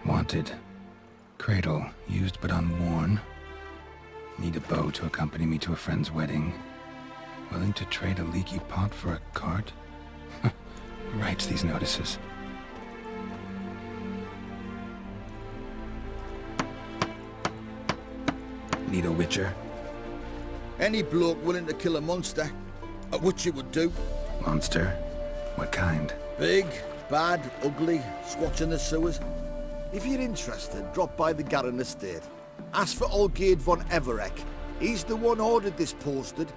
Wanted. Cradle, used but unworn. Need a bow to accompany me to a friend's wedding. Willing to trade a leaky pot for a cart? Who writes these notices? Need a witcher? Any bloke willing to kill a monster, a witcher would do. Monster? What kind? Big, bad, ugly, squatching the sewers. If you're interested, drop by the Garren estate. Ask for Olgierd von Everec. He's the one ordered this posted.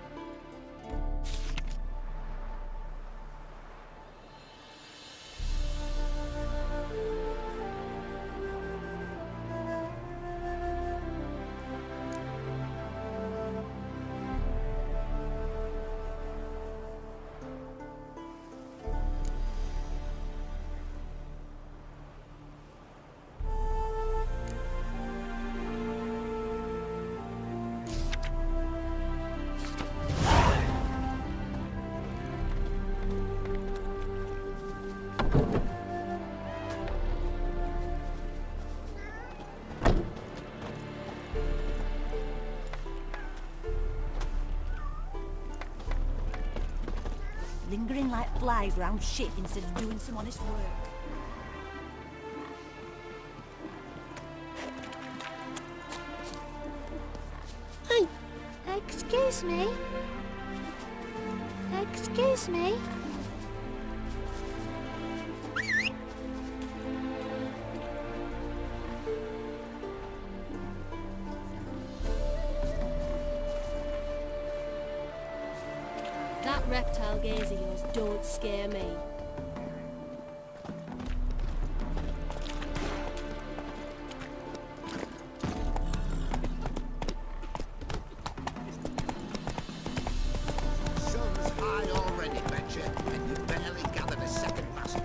Lingering like flies round shit instead of doing some honest work. Hey, excuse me. Excuse me. That reptile gaze of yours don't scare me. Sun's high already, Fetcher, and you've barely gathered a second muscle.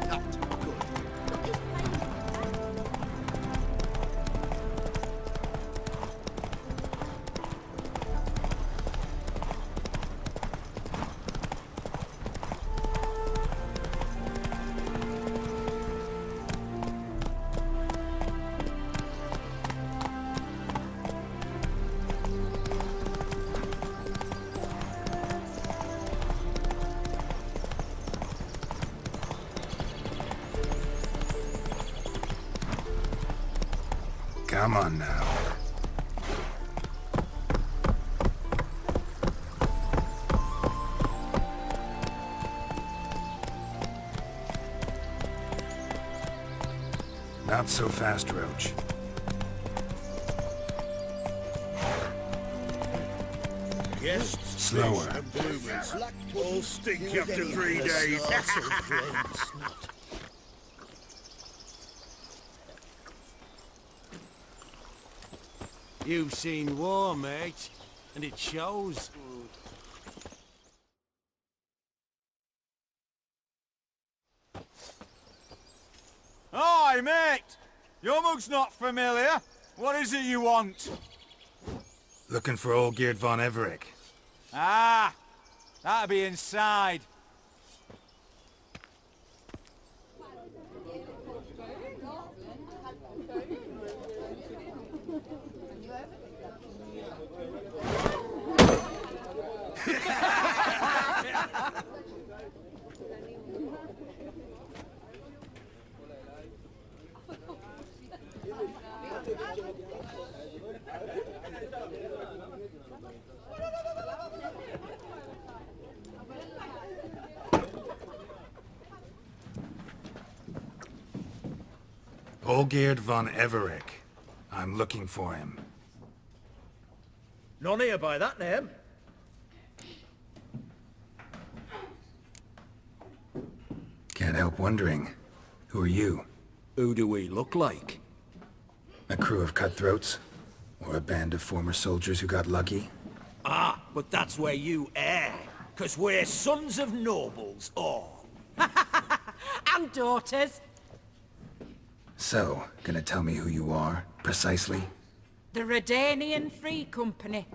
Not good. Come on now. Not so fast, Roach. Yes, Slower. and bloomers. All stink after 3 days. You've seen war, mate, and it shows. Hi, mate! Your mug's not familiar. What is it you want? Looking for Olgierd von Everec. Ah! That'll be inside. Olgierd von Everec. I'm looking for him. None here by that name. Can't help wondering. Who are you? Who do we look like? A crew of cutthroats? Or a band of former soldiers who got lucky? Ah, but that's where you err. 'Cause we're sons of nobles, all. And daughters. So, gonna tell me who you are, precisely? The Redanian Free Company.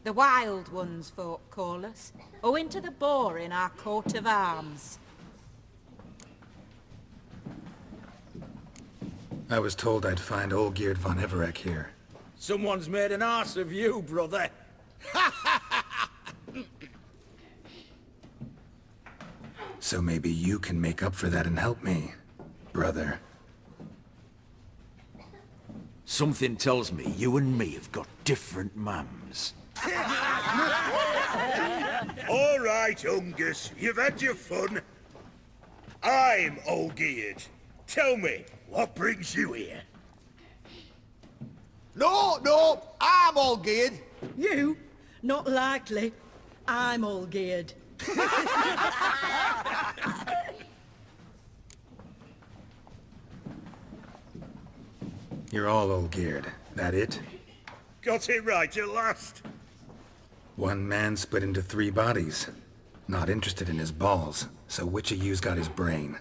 The wild ones, folk call us. Owing to the boar in our coat of arms. I was told I'd find Olgierd von Everec here. Someone's made an arse of you, brother. So maybe you can make up for that and help me, brother. Something tells me you and me have got different mums. All right, Ungus, you've had your fun. I'm Olgierd. Tell me, what brings you here? No, I'm all geared. You? Not likely. I'm all geared. You're all Olgierd, that it? Got it right at last. One man split into 3 bodies. Not interested in his balls, so which of you's got his brain?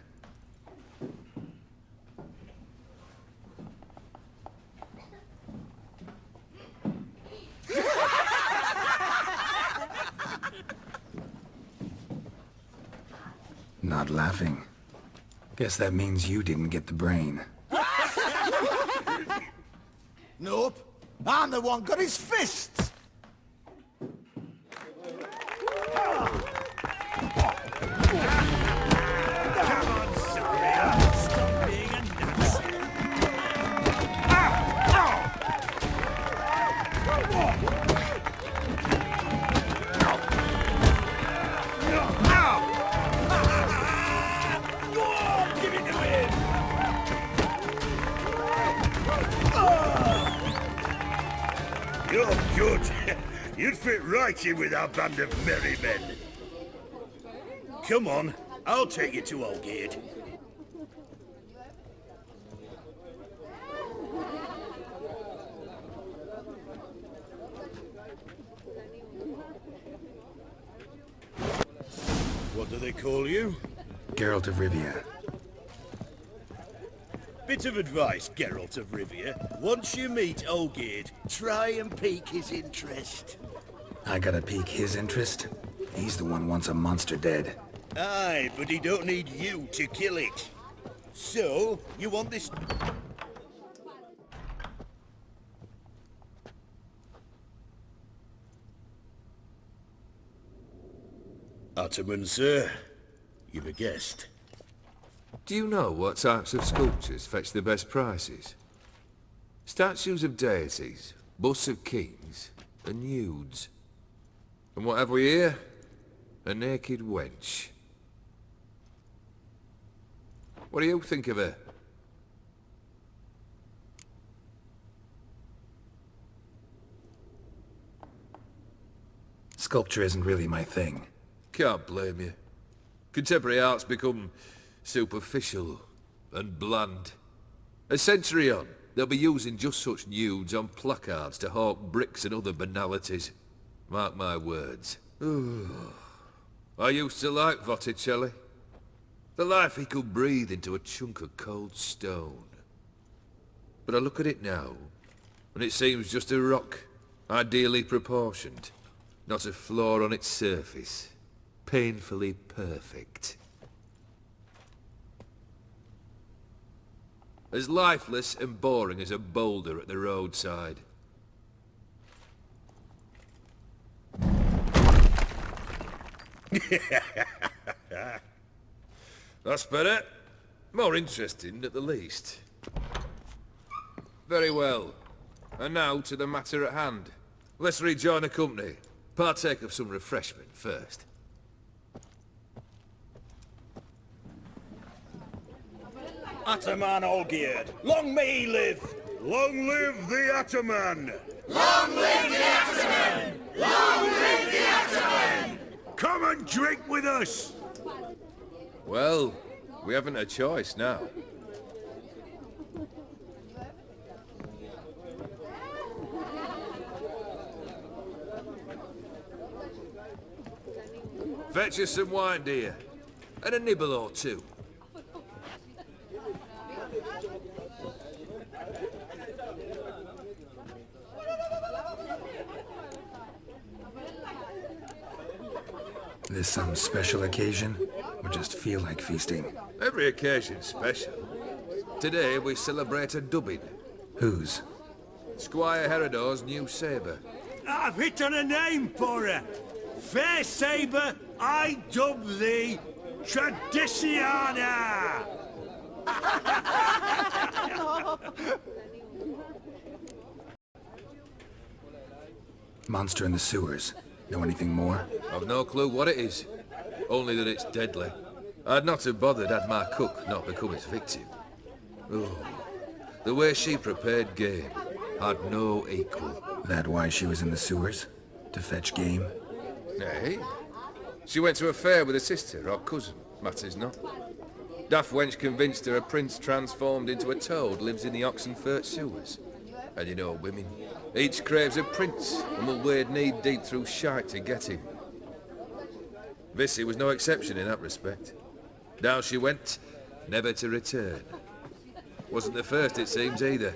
Not laughing. Guess that means you didn't get the brain. Nope. I'm the one got his fists. You're good. You'd fit right in with our band of merry men. Come on, I'll take you to Olgierd. What do they call you? Geralt of Rivia. Bit of advice, Geralt of Rivia. Once you meet Olgierd, try and pique his interest. I gotta pique his interest? He's the one wants a monster dead. Aye, but he don't need you to kill it. So, you want this... Ataman, sir. You've a guest. Do you know what types of sculptures fetch the best prices? Statues of deities, busts of kings, and nudes. And what have we here? A naked wench. What do you think of her? Sculpture isn't really my thing. Can't blame you. Contemporary art's become superficial and bland. A century on, they'll be using just such nudes on placards to hawk bricks and other banalities. Mark my words. I used to like Botticelli. The life he could breathe into a chunk of cold stone. But I look at it now, and it seems just a rock, ideally proportioned. Not a flaw on its surface. Painfully perfect. As lifeless and boring as a boulder at the roadside. That's better. More interesting, at the least. Very well. And now to the matter at hand. Let's rejoin the company. Partake of some refreshment first. Ataman Olgierd, long may he live! Long live the Ataman! Long live the Ataman! Long live the Ataman! Come and drink with us! Well, we haven't a choice now. Fetch us some wine, dear. And a nibble or two. This some special occasion? Or just feel like feasting? Every occasion's special. Today we celebrate a dubbing. Whose? Squire Herodor's new sabre. I've hit on a name for her. Fair Sabre, I dub thee Tradiciana! Monster in the sewers. Know anything more? I've no clue what it is. Only that it's deadly. I'd not have bothered had my cook not become its victim. Oh, the way she prepared game had no equal. That why she was in the sewers? To fetch game? Nay. She went to a fair with a sister or cousin, matters not. Daft wench convinced her a prince transformed into a toad lives in the Oxenfurt sewers. And you know women, each craves a prince and will wade knee-deep through shite to get him. Vissy was no exception in that respect. Down she went, never to return. Wasn't the first, it seems, either.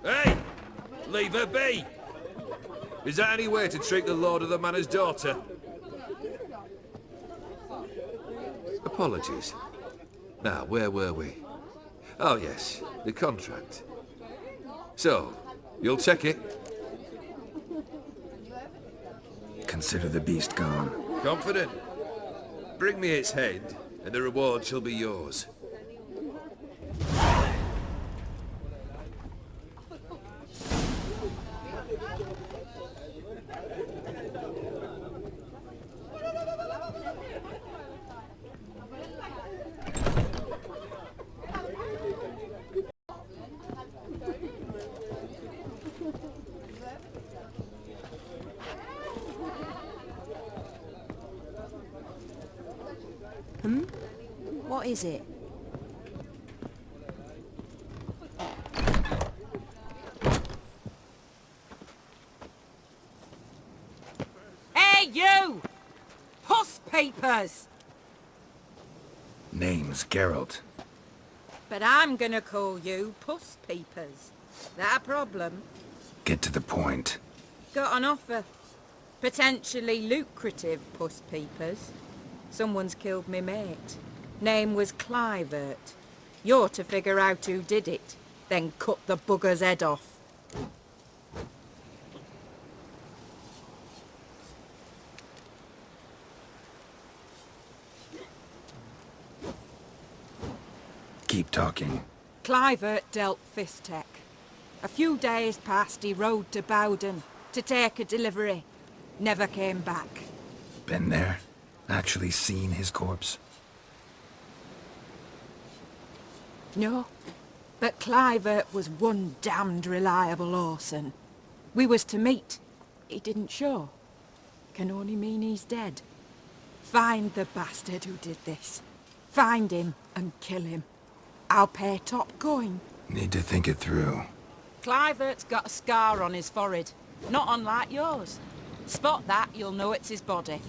Hey! Leave her be! Is that any way to treat the lord of the manor's daughter? Apologies. Now, where were we? Oh yes, the contract. So, you'll check it? Consider the beast gone. Confident? Bring me its head, and the reward shall be yours. What is it? Hey, you! Puss papers! Name's Geralt. But I'm gonna call you Puss Peepers. That a problem? Get to the point. Got an offer. Potentially lucrative Puss Peepers. Someone's killed me mate. Name was Clivert. You're to figure out who did it, then cut the bugger's head off. Keep talking. Clivert dealt Fistech. A few days passed, he rode to Bowden to take a delivery. Never came back. Been there? Actually seen his corpse? No, but Clivert was one damned reliable Orson. We was to meet. He didn't show. Can only mean he's dead. Find the bastard who did this. Find him and kill him. I'll pay top coin. Need to think it through. Clivert's got a scar on his forehead, not unlike yours. Spot that, you'll know it's his body.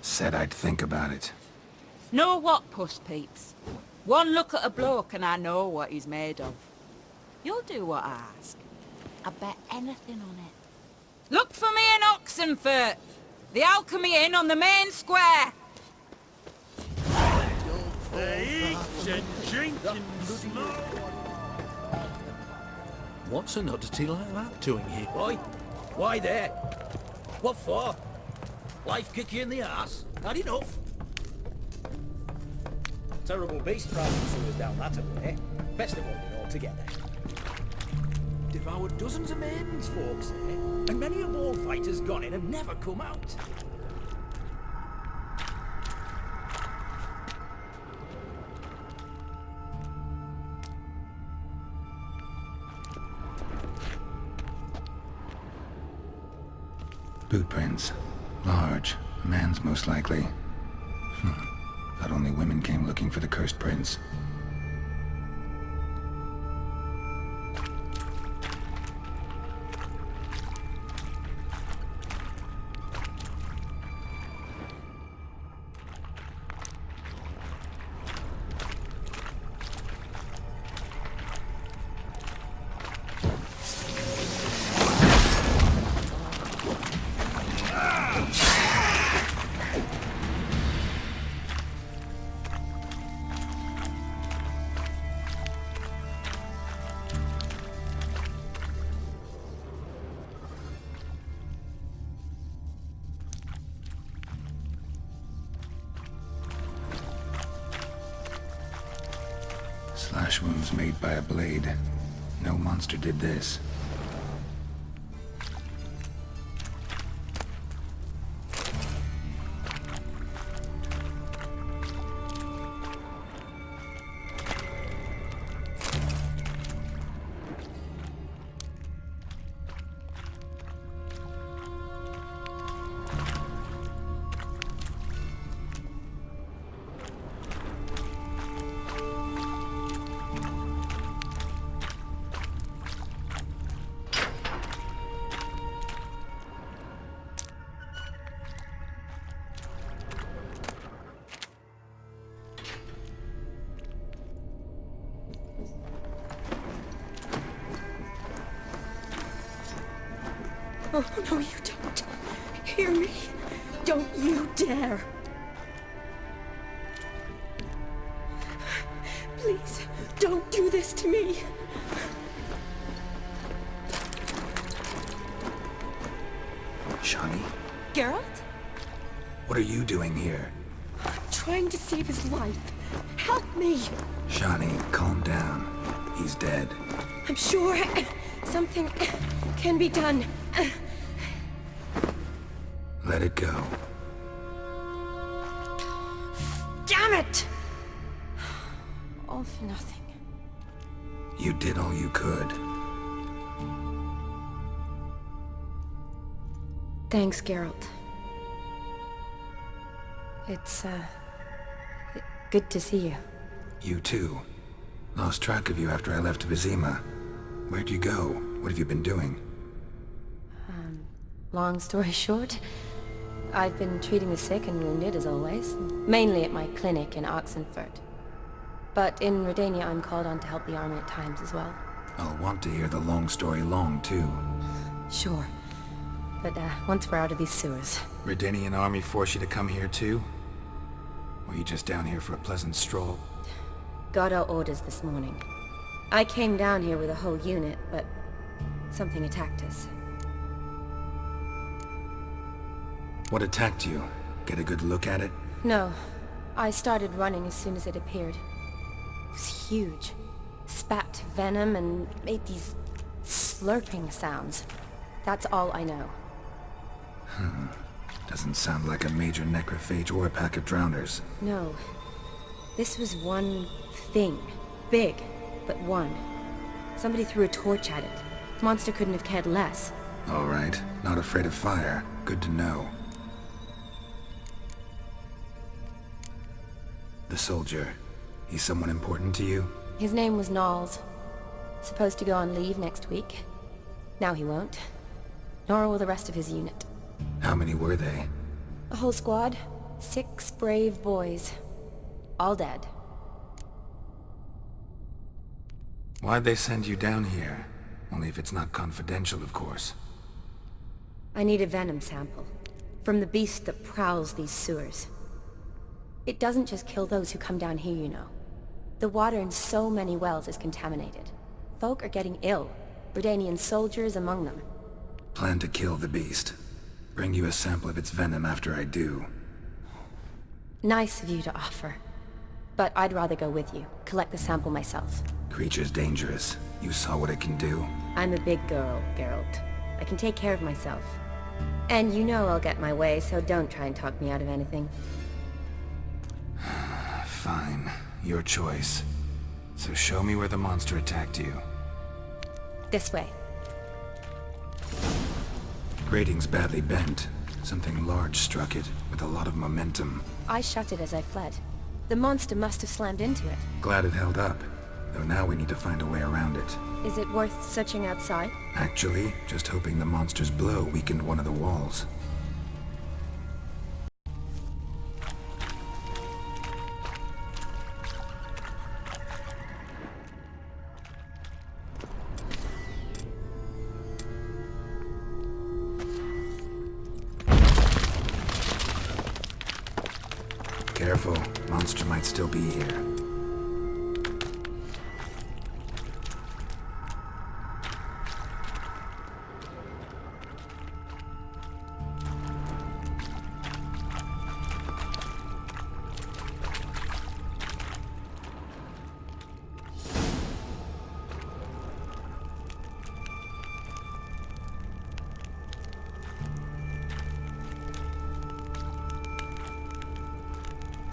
Said I'd think about it. Know what, Puss Peeps? One look at a bloke and I know what he's made of. You'll do what I ask. I bet anything on it. Look for me in Oxenfurt! The Alchemy Inn on the main square! They eat and drink and smoke. What's an oddity like that doing here? Why? Why there? What for? Life kick you in the arse? Had enough? Terrible beast prowling sewers down that way. Best of all together. Devoured dozens of maidens, folks say, and many a bullfighter's gone in and never come out. Boot prints. Large. A man's most likely. Thought only women came looking for the cursed prince. Flesh wounds made by a blade. No monster did this. Oh, no, you don't. Hear me? Don't you dare. Please, don't do this to me. Shani, Geralt? what are you doing here? Trying to save his life. Help me. Shani, calm down. He's dead. I'm sure something can be done. Let it go. Damn it! All for nothing. You did all you could. Thanks, Geralt. It's, good to see you. You too. Lost track of you after I left Vizima. Where'd you go? What have you been doing? Long story short, I've been treating the sick and wounded as always, mainly at my clinic in Oxenfurt. But in Redania, I'm called on to help the army at times as well. I'll want to hear the long story long, too. Sure. But once we're out of these sewers. Redanian army force you to come here, too? Or you just down here for a pleasant stroll? Got our orders this morning. I came down here with a whole unit, but something attacked us. What attacked you? Get a good look at it? No. I started running as soon as it appeared. It was huge. Spat venom and made these slurping sounds. That's all I know. Doesn't sound like a major necrophage or a pack of drowners. No. This was one thing. Big, but one. Somebody threw a torch at it. Monster couldn't have cared less. All right. Not afraid of fire. Good to know. The soldier. He's someone important to you? His name was Knowles. Supposed to go on leave next week. Now he won't. Nor will the rest of his unit. How many were they? A whole squad. 6 brave boys. All dead. Why'd they send you down here? Only if it's not confidential, of course. I need a venom sample. From the beast that prowls these sewers. It doesn't just kill those who come down here, you know. The water in so many wells is contaminated. Folk are getting ill. Redanian soldiers among them. Plan to kill the beast. Bring you a sample of its venom after I do. Nice of you to offer. But I'd rather go with you. Collect the sample myself. Creature's dangerous. You saw what it can do. I'm a big girl, Geralt. I can take care of myself. And you know I'll get my way, so don't try and talk me out of anything. Fine. Your choice. So show me where the monster attacked you. This way. Grating's badly bent. Something large struck it, with a lot of momentum. I shut it as I fled. The monster must have slammed into it. Glad it held up. Though now we need to find a way around it. Is it worth searching outside? Actually, just hoping the monster's blow weakened one of the walls. Careful, monster might still be here.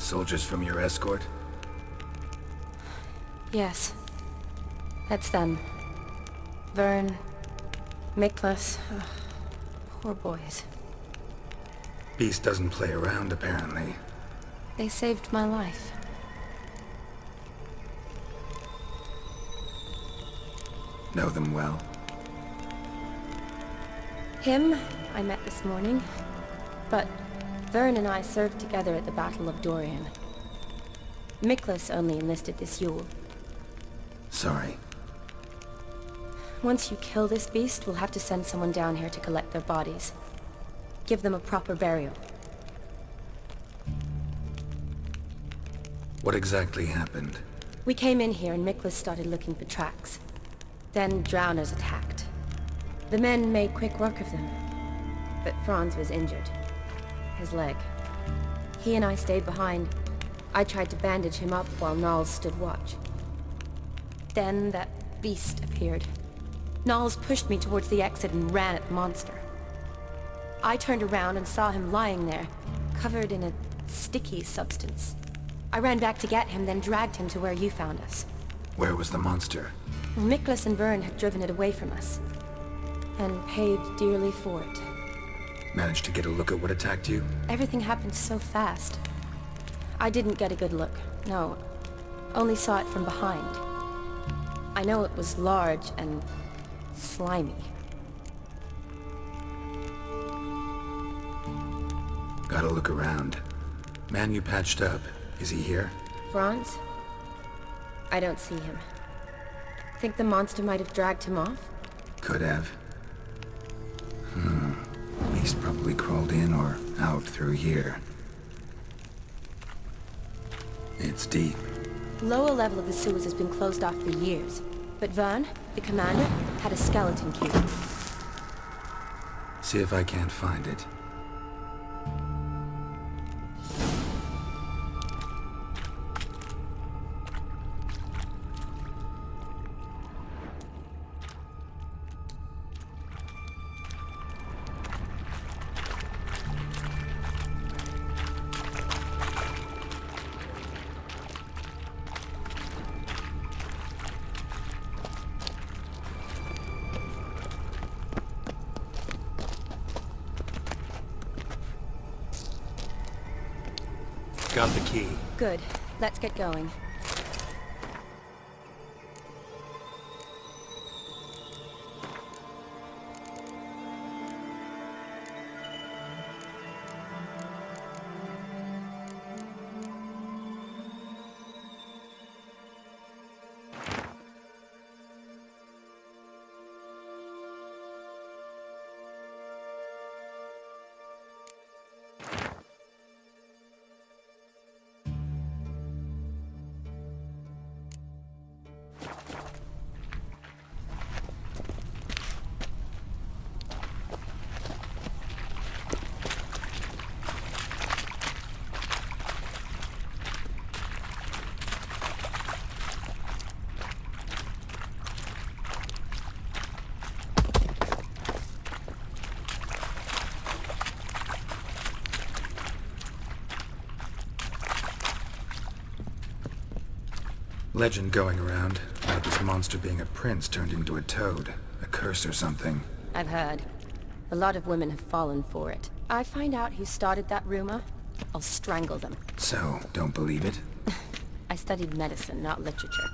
Soldiers from your escort? Yes. That's them. Vern, Miklas. Poor boys. Beast doesn't play around, apparently. They saved my life. Know them well? Him, I met this morning. But Vern and I served together at the Battle of Dorian. Miklas only enlisted this Yule. Sorry. Once you kill this beast, we'll have to send someone down here to collect their bodies. Give them a proper burial. What exactly happened? We came in here and Miklas started looking for tracks. Then Drowners attacked. The men made quick work of them. But Franz was injured. His leg. He and I stayed behind. I tried to bandage him up while Nals stood watch. Then that beast appeared. Nals pushed me towards the exit and ran at the monster. I turned around and saw him lying there, covered in a sticky substance. I ran back to get him, then dragged him to where you found us. Where was the monster? Miklas and Vern had driven it away from us. And paid dearly for it. Managed to get a look at what attacked you? Everything happened so fast. I didn't get a good look, no. Only saw it from behind. I know it was large and slimy. Gotta look around. Man you patched up, is he here? Franz? I don't see him. Think the monster might have dragged him off? Could have. Beast probably crawled in or out through here. It's deep. Lower level of the sewers has been closed off for years. But Vern, the commander, had a skeleton key. See if I can't find it. Got the key. Good. Let's get going. Legend going around about this monster being a prince turned into a toad. A curse or something. I've heard. A lot of women have fallen for it. I find out who started that rumor, I'll strangle them. So, don't believe it? I studied medicine, not literature.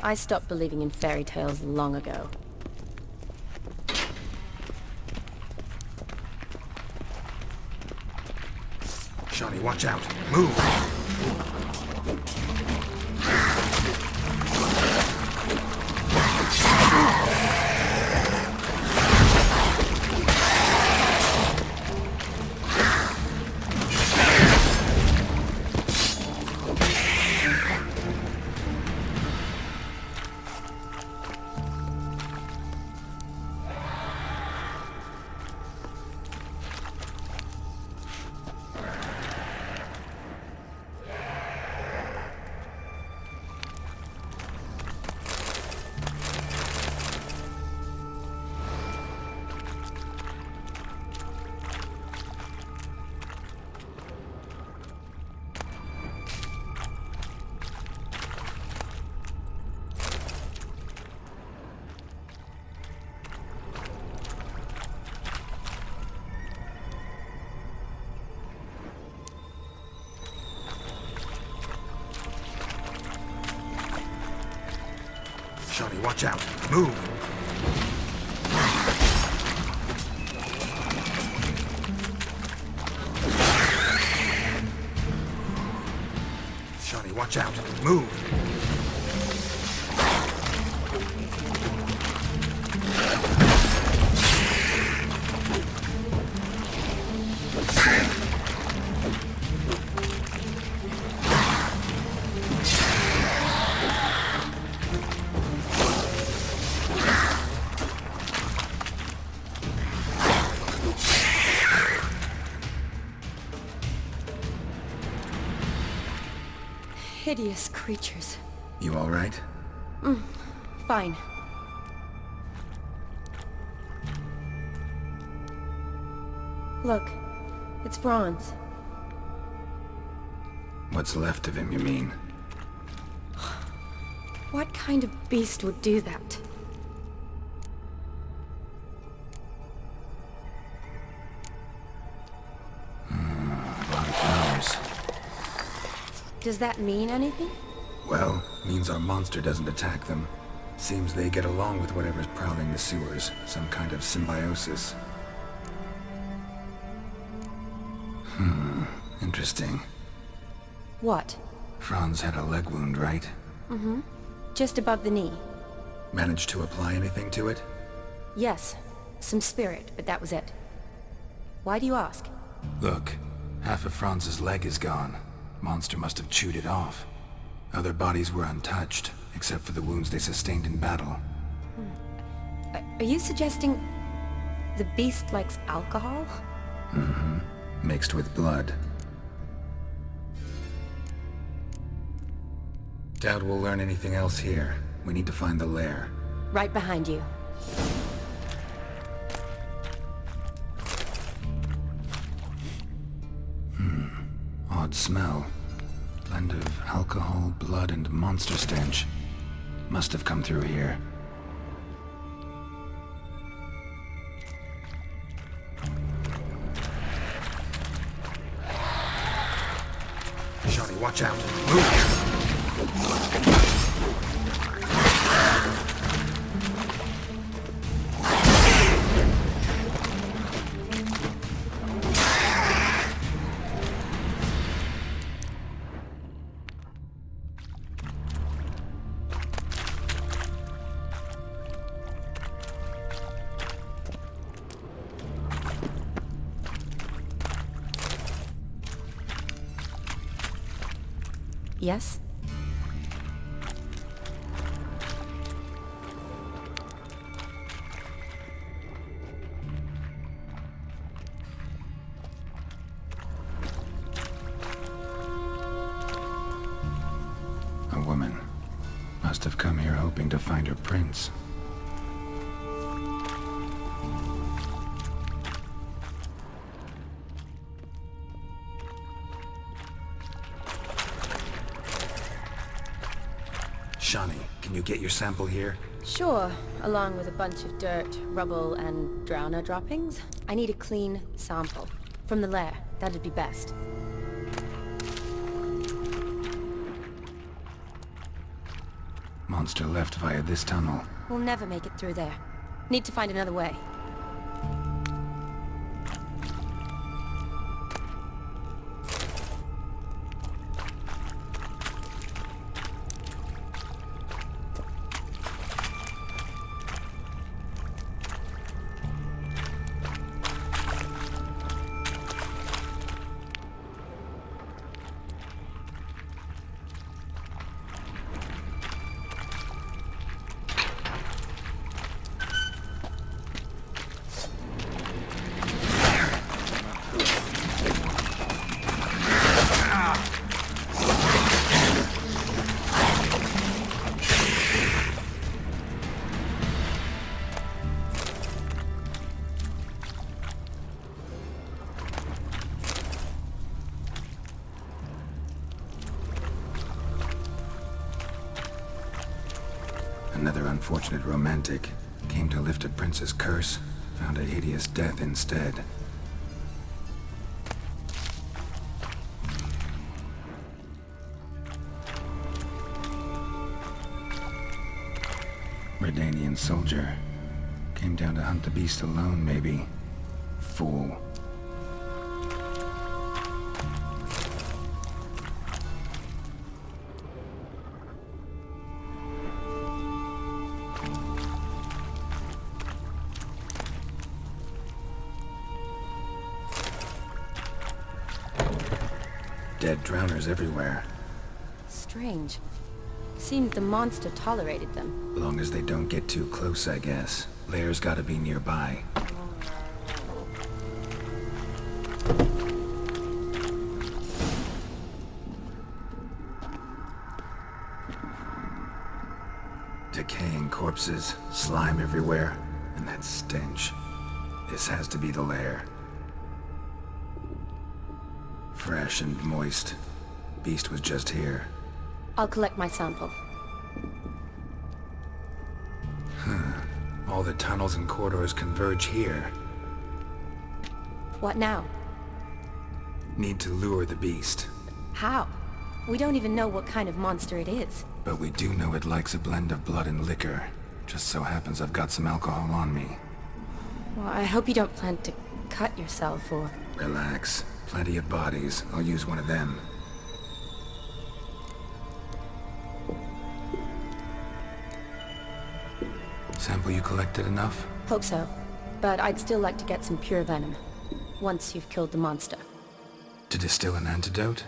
I stopped believing in fairy tales long ago. Shawnee, watch out! Move! Johnny, watch out. Move. Johnny, watch out. Move. Hideous creatures. You all right? Fine. Look, it's Franz. What's left of him, you mean? What kind of beast would do that? A lot of flowers. Does that mean anything? Well, means our monster doesn't attack them. Seems they get along with whatever's prowling the sewers. Some kind of symbiosis. Interesting. What? Franz had a leg wound, right? Just above the knee. Managed to apply anything to it? Yes, some spirit, but that was it. Why do you ask? Look, half of Franz's leg is gone. Monster must have chewed it off. Other bodies were untouched, except for the wounds they sustained in battle. Are you suggesting the beast likes alcohol? Mixed with blood. Doubt we'll learn anything else here. We need to find the lair. Right behind you. Odd smell. Blend of alcohol, blood, and monster stench. Must have come through here. Johnny, watch out. Move. Yes? A woman. Must have come here hoping to find her prince. Shani, can you get your sample here? Sure, along with a bunch of dirt, rubble, and drowner droppings. I need a clean sample. From the lair, that'd be best. Monster left via this tunnel. We'll never make it through there. Need to find another way. Another unfortunate romantic. Came to lift a prince's curse, found a hideous death instead. Redanian soldier. Came down to hunt the beast alone, maybe. Fool. Dead drowners everywhere. Strange. Seems the monster tolerated them. Long as they don't get too close, I guess. Lair's gotta be nearby. Decaying corpses, slime everywhere, and that stench. This has to be the lair. Fresh and moist. Beast was just here. I'll collect my sample. All the tunnels and corridors converge here. What now? Need to lure the beast. How? We don't even know what kind of monster it is. But we do know it likes a blend of blood and liquor. Just so happens I've got some alcohol on me. Well, I hope you don't plan to cut yourself or... Relax. Plenty of bodies. I'll use one of them. Sample you collected enough? Hope so. But I'd still like to get some pure venom. Once you've killed the monster. To distill an antidote?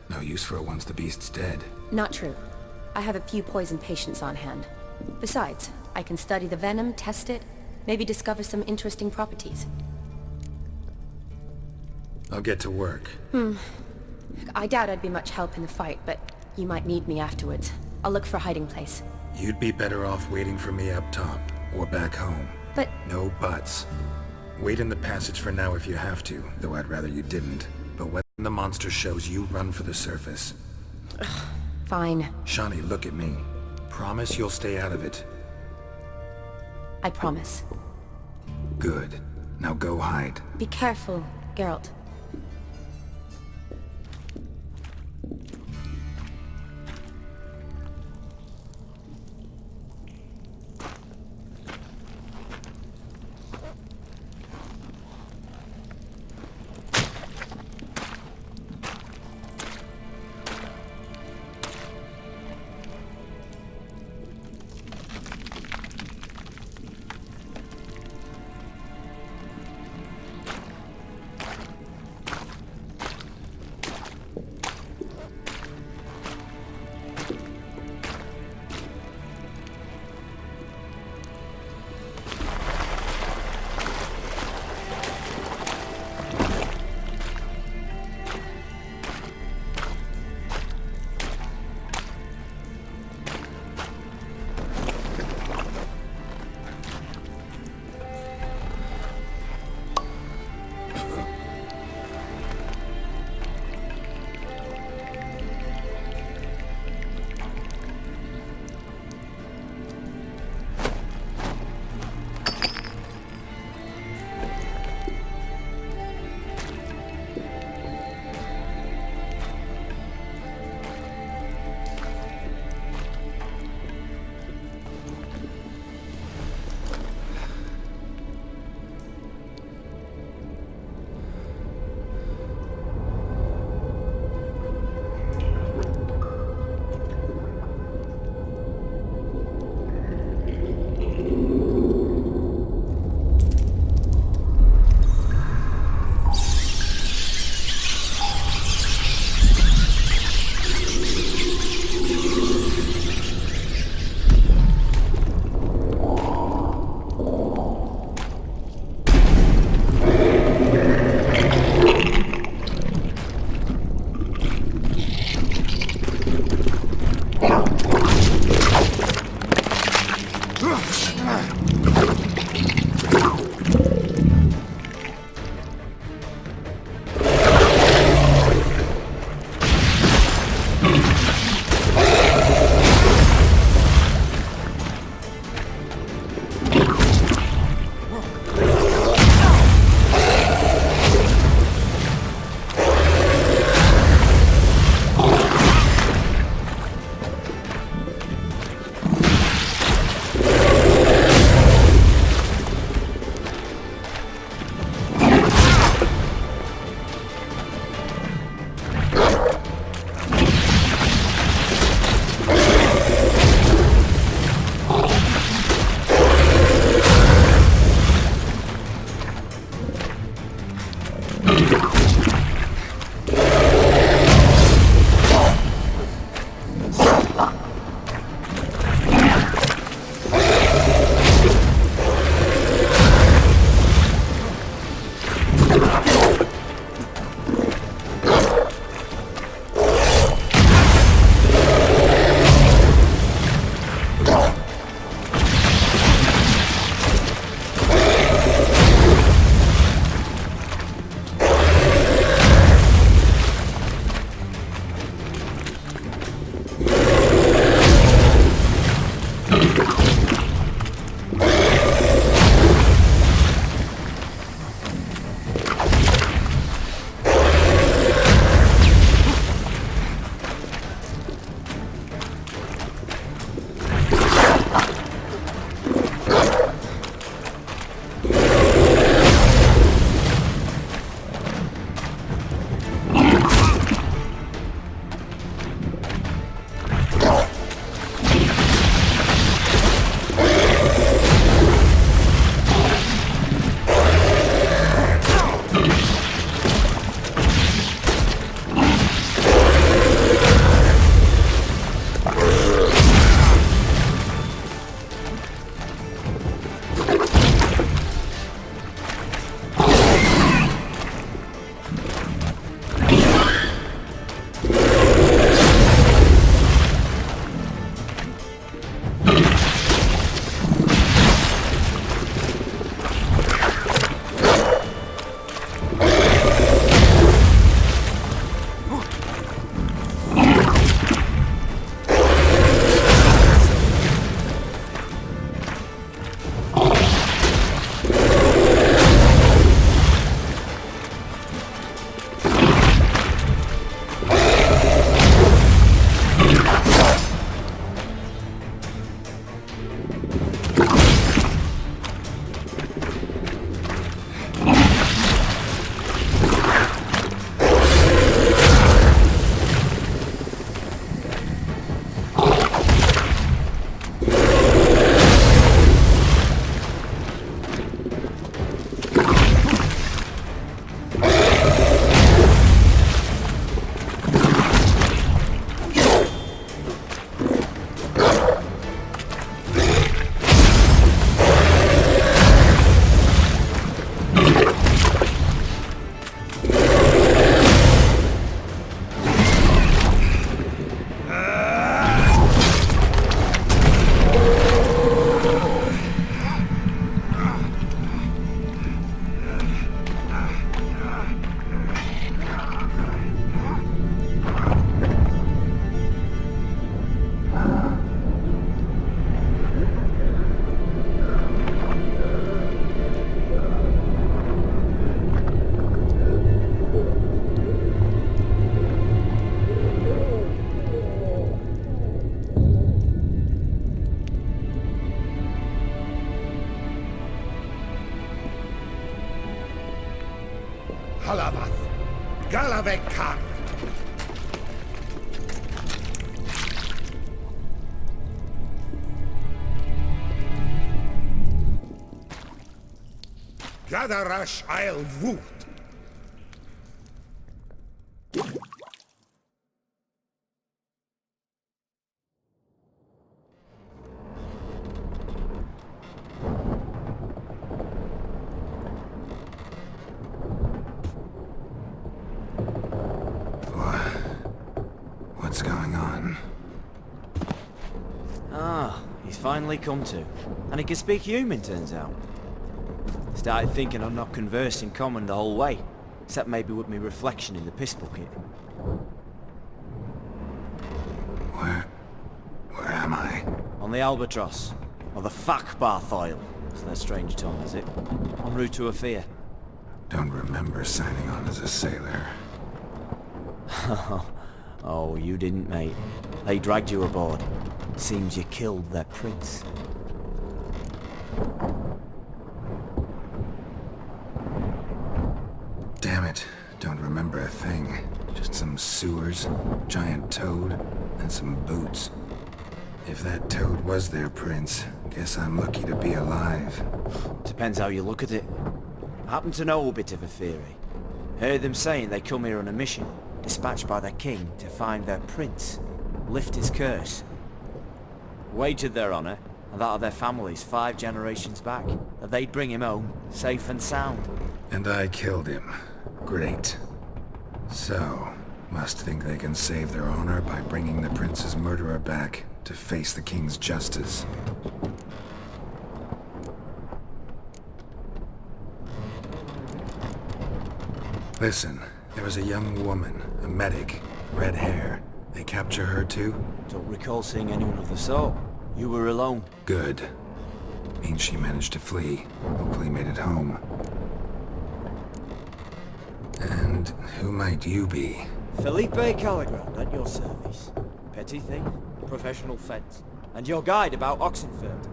No use for it once the beast's dead. Not true. I have a few poison patients on hand. Besides, I can study the venom, test it, maybe discover some interesting properties. I'll get to work. I doubt I'd be much help in the fight, but you might need me afterwards. I'll look for a hiding place. You'd be better off waiting for me up top, or back home. But... No buts. Wait in the passage for now if you have to, though I'd rather you didn't. But when the monster shows, you run for the surface. Fine. Shani, look at me. Promise you'll stay out of it. I promise. Good. Now go hide. Be careful, Geralt. Halavath, Galavek Khan. Gadarash Isle Wood. What's going on? Ah, he's finally come to. And he can speak human, turns out. Started thinking I'm not conversing common the whole way, except maybe with me reflection in the piss bucket. Where am I? On the Albatross, or the Fakbarth Oil, as their strange tongue has it, en route to Ophir. Don't remember signing on as a sailor. Oh, you didn't, mate. They dragged you aboard. Seems you killed their prince. Damn it, don't remember a thing. Just some sewers, giant toad, and some boots. If that toad was their prince, guess I'm lucky to be alive. Depends how you look at it. I happen to know a bit of a theory. Heard them saying they come here on a mission, dispatched by their king to find their prince, lift his curse. Wagered their honour, and that of their families 5 generations back, that they'd bring him home, safe and sound. And I killed him. Great. So, must think they can save their honor by bringing the prince's murderer back to face the king's justice. Listen, there was a young woman, a medic, red hair. They capture her too? Don't recall seeing anyone of the sort. You were alone. Good. Means she managed to flee. Hopefully made it home. And who might you be? Felipe Caligrand, at your service. Petty thief, professional fence, and your guide about Oxenfurt.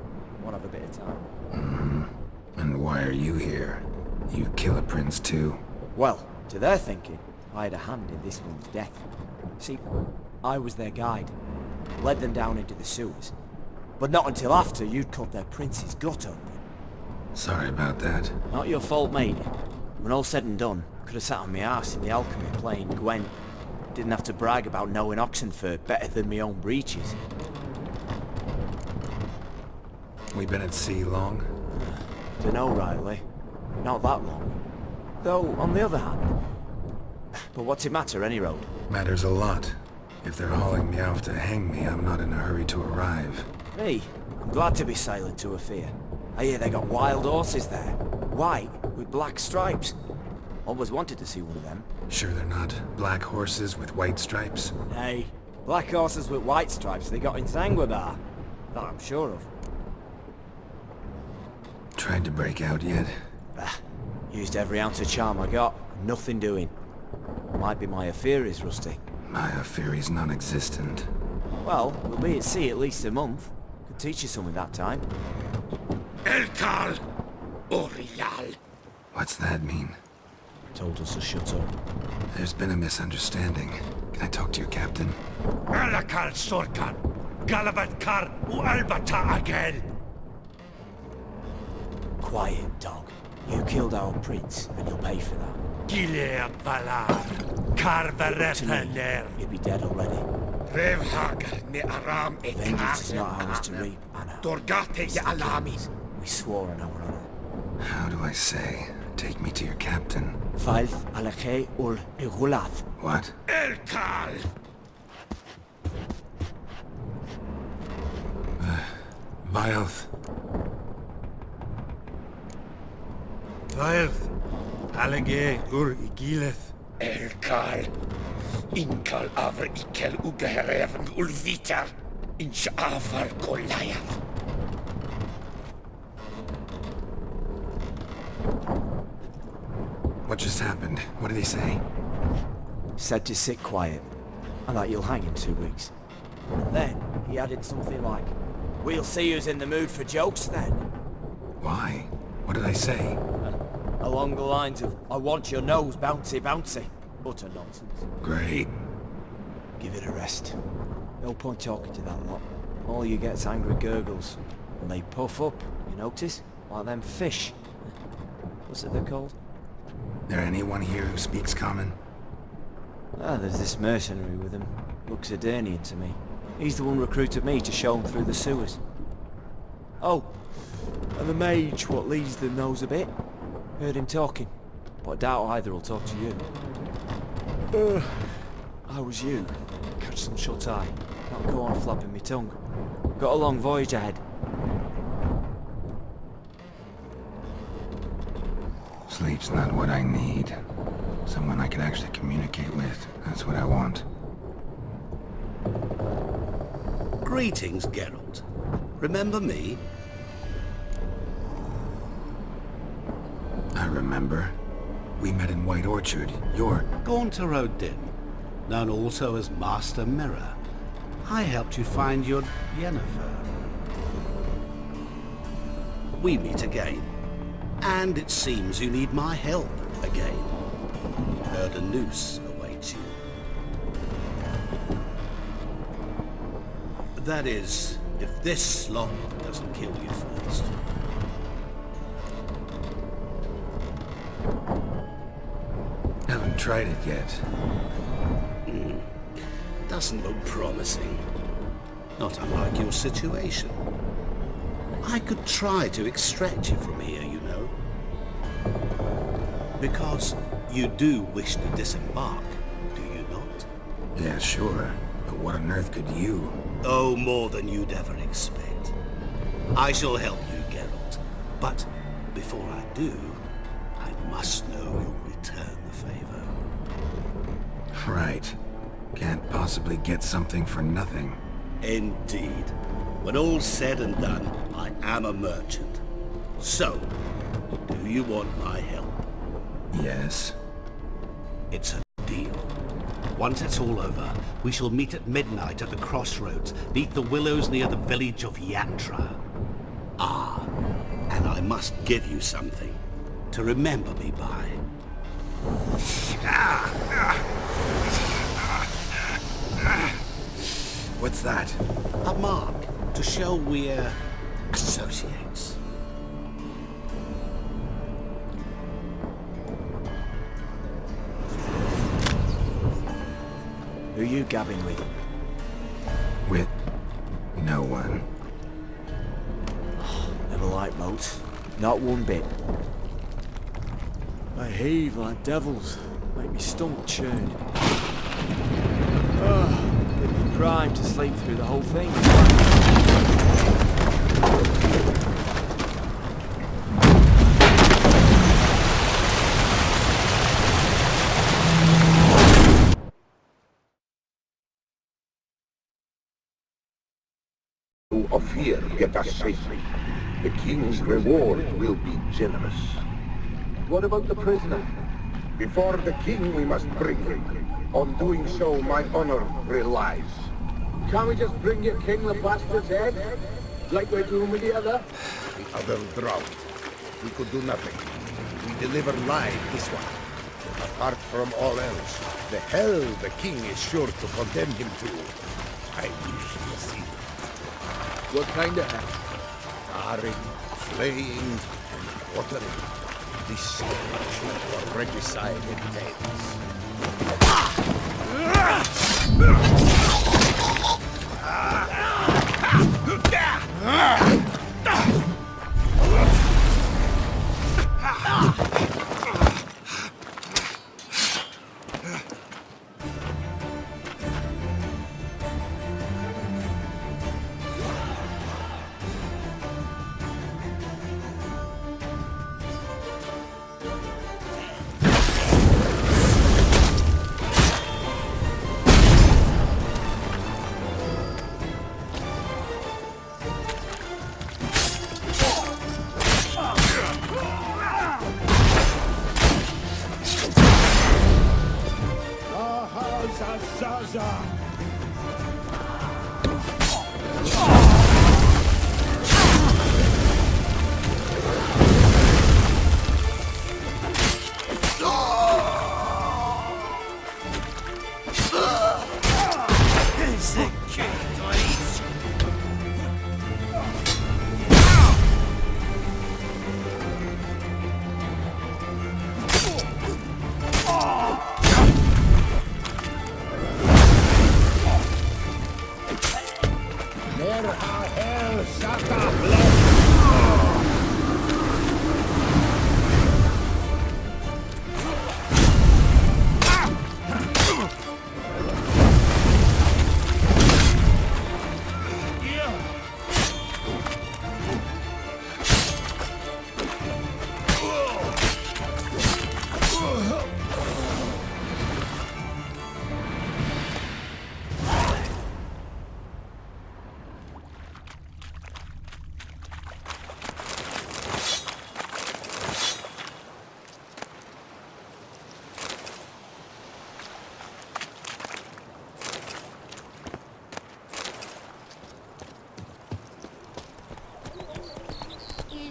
One of a bit of time. Mm-hmm. And why are you here? You kill a prince too? Well, to their thinking, I had a hand in this one's death. See, I was their guide. Led them down into the sewers. But not until after you'd cut their prince's gut open. Sorry about that. Not your fault, mate. When all said and done, could have sat on my arse in the alchemy playing Gwent. Didn't have to brag about knowing Oxenfurt better than my own breeches. We been at sea long? Dunno, Riley. Not that long. Though, on the other hand... But what's it matter, any road? Matters a lot. If they're hauling me off to hang me, I'm not in a hurry to arrive. Me? I'm glad to be sailing to Ophir. I hear they got wild horses there. White, with black stripes. Always wanted to see one of them. Sure they're not black horses with white stripes? Hey, black horses with white stripes they got in Zanguebar. That I'm sure of. Tried to break out yet? Bah, used every ounce of charm I got. Nothing doing. Might be my Ophir is rusty. My Ophir is non-existent. Well, we'll be at sea at least a month. Could teach you something that time. Elkal Orial. What's that mean? Told us to shut up. There's been a misunderstanding. Can I talk to your captain? Alakal Sorkan. Galavat Kar U Albata Agel. Quiet, dog. You killed our prince, and you'll pay for that. Gilead Valar. Kar Varethaner. You'd be dead already. Revhagar ne Aram Vengeance is not ours to reap, Anna. Dorgate ye Alamis. We swore on our honor. How do I say? Take me to your captain. Falth Alakhe ul Regulath. What? Elkal! Vilth. Vilth. Alage ur Igileth. Elkal. Inkal avr ikel ugehereven ulvitar. Inch afar Goliath. What just happened? What did he say? Said to sit quiet, and that you'll hang in 2 weeks. And then he added something like, "We'll see who's in the mood for jokes then." Why? What did I say? Along the lines of, I want your nose bouncy bouncy. Utter nonsense. Great. Give it a rest. No point talking to that lot. All you get is angry gurgles. And they puff up, you notice? Like them fish. What's it they're called? There anyone here who speaks common? Ah, there's this mercenary with him. Looks Edirnian to me. He's the one recruited me to show him through the sewers. Oh, and the mage what leads them knows a bit. Heard him talking, but I doubt either will talk to you. How was you? Catch some shut-eye. Not go on flapping me tongue. Got a long voyage ahead. Sleep's not what I need. Someone I can actually communicate with. That's what I want. Greetings, Geralt. Remember me? I remember. We met in White Orchard. You're... Gaunter O'Din, known also as Master Mirror. I helped you find your Yennefer. We meet again. And it seems you need my help again. Heard a noose awaits you. That is, if this slop doesn't kill you first. Haven't tried it yet. Doesn't look promising. Not unlike your situation. I could try to extract you from here, you know. Because you do wish to disembark, do you not? Yeah, sure. But what on earth could you? Oh, more than you'd ever expect. I shall help you, Geralt. But before I do, I must know you'll return the favor. Right. Can't possibly get something for nothing. Indeed. When all's said and done, I am a merchant. So, do you want my help? Yes. It's a deal. Once it's all over, we shall meet at midnight at the crossroads, beneath the willows near the village of Yantra. Ah, and I must give you something to remember me by. What's that? A mark to show we're associates. Who you gabbing with? With no one. Never liked boats. Not one bit. They heave like devils. Make me stomach churn. They'd be primed to sleep through the whole thing. Of here get us safely. The king's reward will be generous. What about the prisoner? Before the king we must bring him. On doing so my honor relies. Can't we just bring your king the bastard's head? Like we're doing with the other? The other drowned. We could do nothing. We deliver live this one. Apart from all else, the hell the king is sure to condemn him to. I wish to see. What kind of hell? Tarring, flaying, and quartering. This punishment for regicide entails.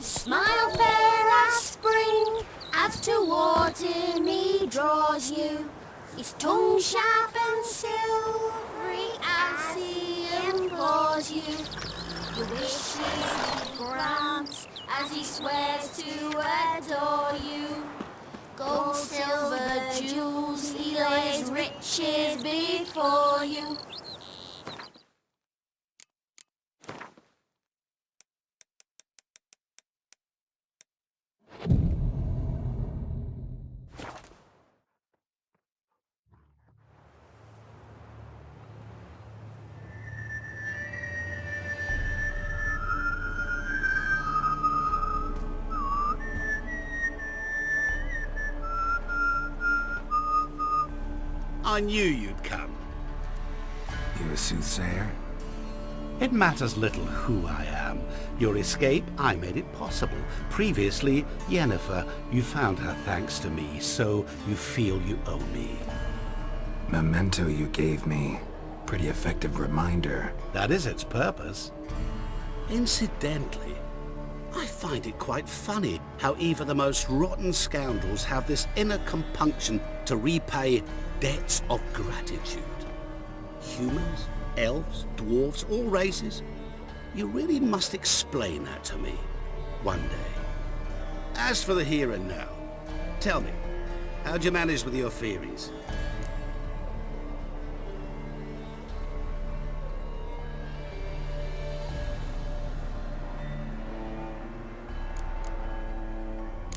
Smile fair as spring, as towards him he draws you. His tongue sharp and silvery as he implores you. Your wishes he grants as he swears to adore you. Gold, silver, jewels, he lays riches before you. I knew you'd come. You a soothsayer? It matters little who I am. Your escape, I made it possible. Previously, Yennefer, you found her thanks to me, so you feel you owe me. Memento you gave me. Pretty effective reminder. That is its purpose. Incidentally, I find it quite funny how even the most rotten scoundrels have this inner compunction to repay debts of gratitude. Humans, elves, dwarves, all races. You really must explain that to me one day. As for the here and now, tell me, how'd you manage with your theories?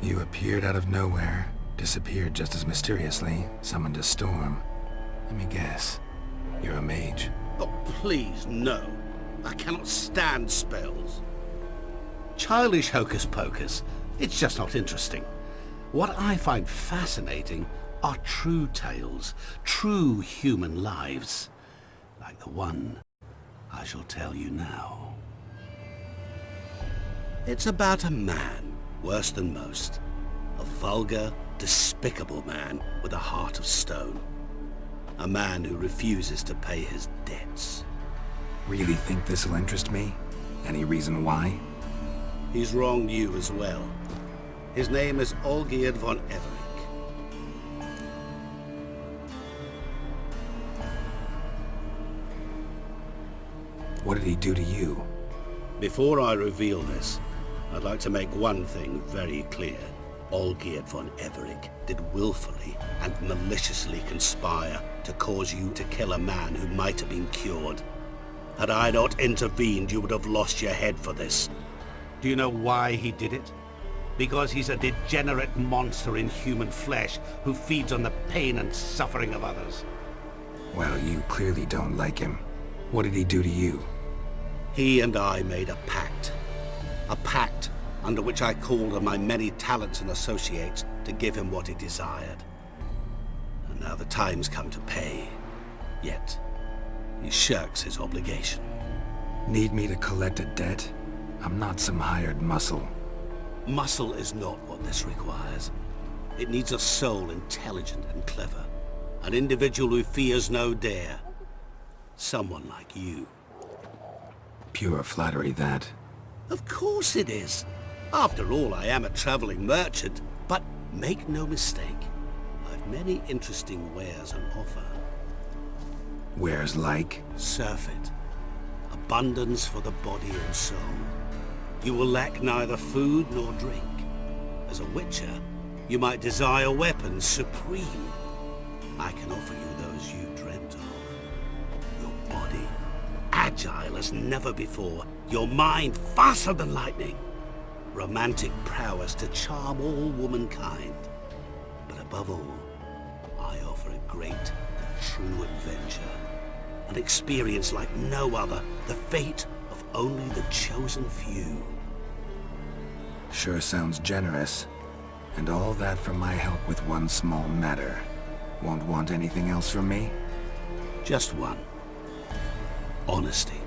You appeared out of nowhere, disappeared just as mysteriously, summoned a storm. Let me guess. You're a mage. Oh, please, no. I cannot stand spells. Childish hocus pocus. It's just not interesting. What I find fascinating are true tales, true human lives, like the one I shall tell you now. It's about a man, worse than most. A vulgar, despicable man with a heart of stone. A man who refuses to pay his debts. Really think this'll interest me? Any reason why? He's wronged you as well. His name is Olgierd von Everec. What did he do to you? Before I reveal this, I'd like to make one thing very clear. Olgierd von Everec did willfully and maliciously conspire to cause you to kill a man who might have been cured. Had I not intervened, you would have lost your head for this. Do you know why he did it? Because he's a degenerate monster in human flesh who feeds on the pain and suffering of others. Well, you clearly don't like him. What did he do to you? He and I made a pact. A pact under which I called on my many talents and associates to give him what he desired. And now the time's come to pay. Yet, he shirks his obligation. Need me to collect a debt? I'm not some hired muscle. Muscle is not what this requires. It needs a soul intelligent and clever. An individual who fears no dare. Someone like you. Pure flattery, that. Of course it is. After all, I am a traveling merchant. But make no mistake, I've many interesting wares on offer. Wares like? Surfeit. Abundance for the body and soul. You will lack neither food nor drink. As a witcher, you might desire weapons supreme. I can offer you those you dreamt of. Your body, agile as never before. Your mind, faster than lightning. Romantic prowess to charm all womankind. But above all, I offer a great and true adventure. An experience like no other. The fate of only the chosen few. Sure sounds generous. And all that for my help with one small matter. Won't want anything else from me? Just one. Honesty.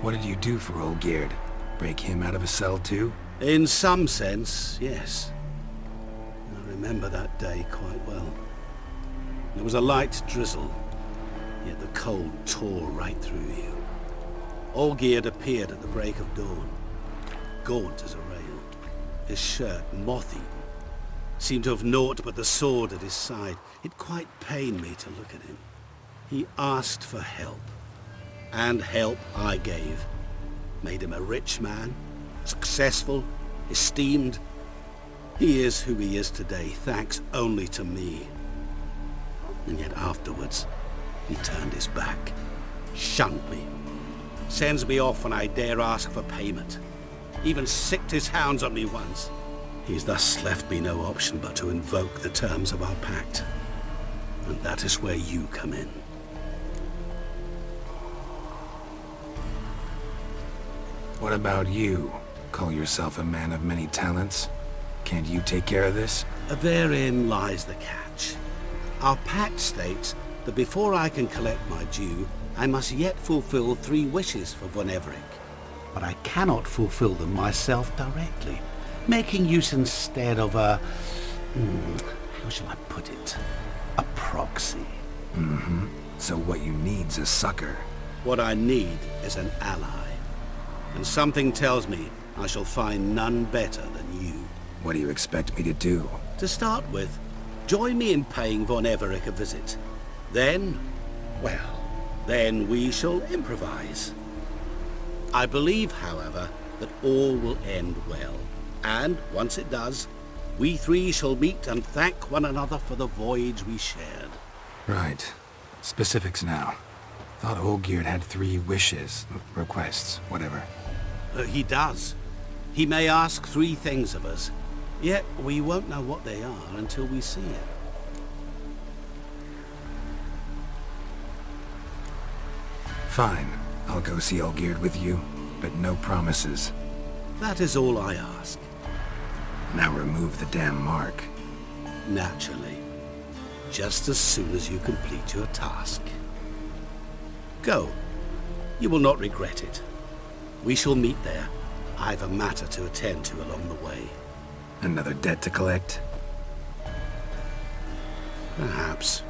What did you do for Olgierd? Break him out of a cell too? In some sense, yes. I remember that day quite well. It was a light drizzle. yet the cold tore right through you. Olgierd appeared at the break of dawn, gaunt as a rail, his shirt moth-eaten, seemed to have naught but the sword at his side. It quite pained me to look at him. He asked for help, and help I gave. Made him a rich man, successful, esteemed. He is who he is today, thanks only to me. And yet afterwards, he turned his back, shunned me, sends me off when I dare ask for payment. Even sicked his hounds on me once. He's thus left me no option but to invoke the terms of our pact. And that is where you come in. What about you? Call yourself a man of many talents? Can't you take care of this? Therein lies the catch. Our pact states that before I can collect my due, I must yet fulfill 3 wishes for Von Everec. But I cannot fulfill them myself directly, making use instead of a... how shall I put it? A proxy. Mm-hmm. So what you need's a sucker. What I need is an ally. And something tells me I shall find none better than you. What do you expect me to do? To start with, join me in paying Von Everec a visit. Then, well, then we shall improvise. I believe, however, that all will end well. And once it does, we 3 shall meet and thank one another for the voyage we shared. Right. Specifics now. Thought Olgierd had 3 wishes, requests, whatever. He does. He may ask 3 things of us, yet we won't know what they are until we see it. Fine. I'll go see Olgierd with you, but no promises. That is all I ask. Now remove the damn mark. Naturally. Just as soon as you complete your task. Go. You will not regret it. We shall meet there. I've a matter to attend to along the way. Another debt to collect? Perhaps.